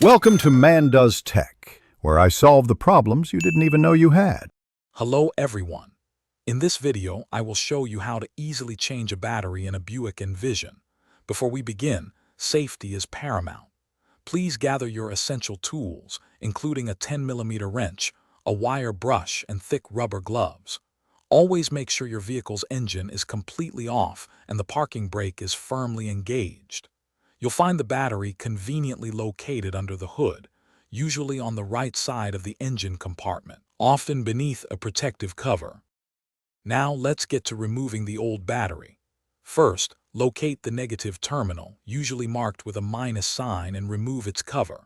Welcome to Man Does Tech, where I solve the problems you didn't even know you had. Hello everyone. In this video, I will show you how to easily change a battery in a Buick Envision. Before we begin, safety is paramount. Please gather your essential tools, including a 10mm wrench, a wire brush, and thick rubber gloves. Always make sure your vehicle's engine is completely off and the parking brake is firmly engaged. You'll find the battery conveniently located under the hood, usually on the right side of the engine compartment, often beneath a protective cover. Now let's get to removing the old battery. First, locate the negative terminal, usually marked with a minus sign, and remove its cover.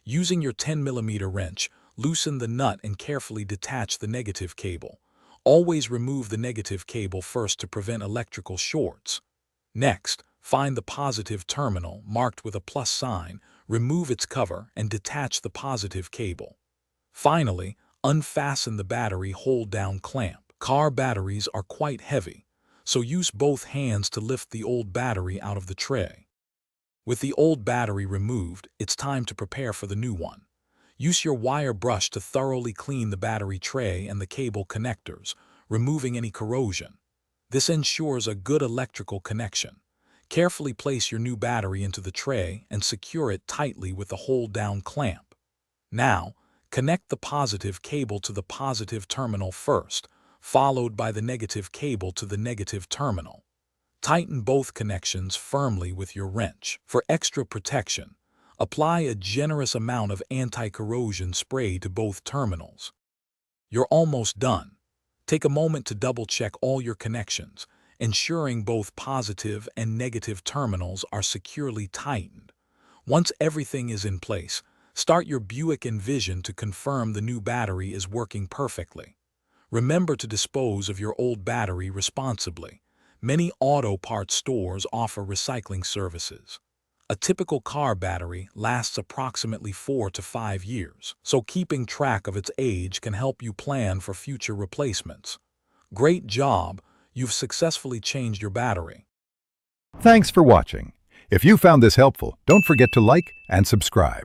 Using your 10mm wrench, loosen the nut and carefully detach the negative cable. Always remove the negative cable first to prevent electrical shorts. Next, find the positive terminal marked with a plus sign, remove its cover, and detach the positive cable. Finally, unfasten the battery hold-down clamp. Car batteries are quite heavy, so use both hands to lift the old battery out of the tray. With the old battery removed, it's time to prepare for the new one. Use your wire brush to thoroughly clean the battery tray and the cable connectors, removing any corrosion. This ensures a good electrical connection. Carefully place your new battery into the tray and secure it tightly with the hold-down clamp. Now, connect the positive cable to the positive terminal first, followed by the negative cable to the negative terminal. Tighten both connections firmly with your wrench. For extra protection, apply a generous amount of anti-corrosion spray to both terminals. You're almost done. Take a moment to double-check all your connections, ensuring both positive and negative terminals are securely tightened. Once everything is in place, start your Buick Envision to confirm the new battery is working perfectly. Remember to dispose of your old battery responsibly. Many auto parts stores offer recycling services. A typical car battery lasts approximately 4 to 5 years, so keeping track of its age can help you plan for future replacements. Great job! You've successfully changed your battery. Thanks for watching. If you found this helpful, don't forget to like and subscribe.